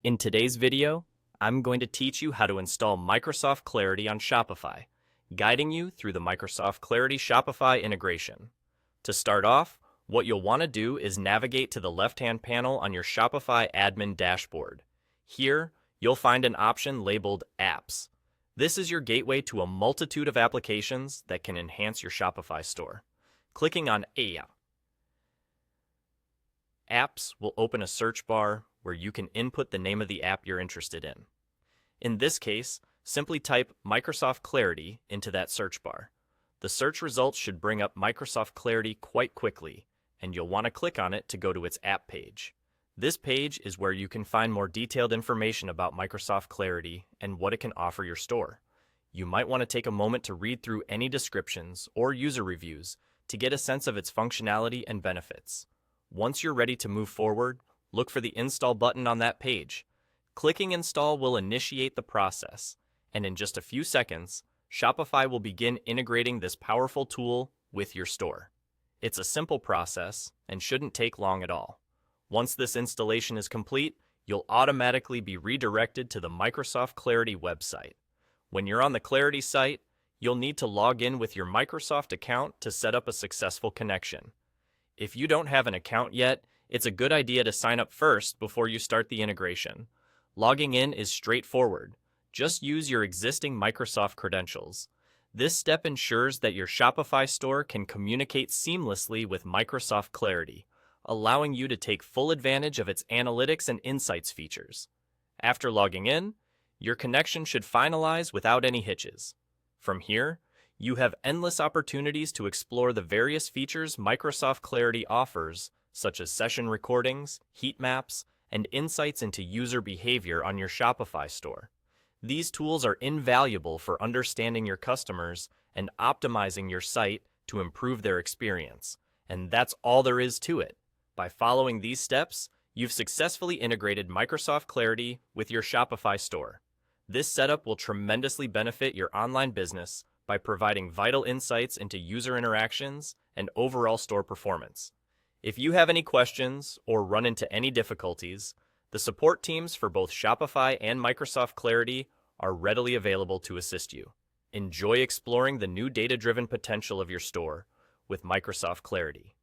In today's video, I'm going to teach you how to install Microsoft Clarity on Shopify, guiding you through the Microsoft Clarity Shopify integration. To start off, what you'll want to do is navigate to the left-hand panel on your Shopify admin dashboard. Here, you'll find an option labeled Apps. This is your gateway to a multitude of applications that can enhance your Shopify store. Clicking on Apps will open a search bar where you can input the name of the app you're interested in. In this case, simply type Microsoft Clarity into that search bar. The search results should bring up Microsoft Clarity quite quickly, and you'll want to click on it to go to its app page. This page is where you can find more detailed information about Microsoft Clarity and what it can offer your store. You might want to take a moment to read through any descriptions or user reviews to get a sense of its functionality and benefits. Once you're ready to move forward, look for the Install button on that page. Clicking Install will initiate the process, and in just a few seconds, Shopify will begin integrating this powerful tool with your store. It's a simple process and shouldn't take long at all. Once this installation is complete, you'll automatically be redirected to the Microsoft Clarity website. When you're on the Clarity site, you'll need to log in with your Microsoft account to set up a successful connection. If you don't have an account yet, it's a good idea to sign up first before you start the integration. Logging in is straightforward. Just use your existing Microsoft credentials. This step ensures that your Shopify store can communicate seamlessly with Microsoft Clarity, allowing you to take full advantage of its analytics and insights features. After logging in, your connection should finalize without any hitches. From here, you have endless opportunities to explore the various features Microsoft Clarity offers, such as session recordings, heat maps, and insights into user behavior on your Shopify store. These tools are invaluable for understanding your customers and optimizing your site to improve their experience. And that's all there is to it. By following these steps, you've successfully integrated Microsoft Clarity with your Shopify store. This setup will tremendously benefit your online business by providing vital insights into user interactions and overall store performance. If you have any questions or run into any difficulties, the support teams for both Shopify and Microsoft Clarity are readily available to assist you. Enjoy exploring the new data-driven potential of your store with Microsoft Clarity.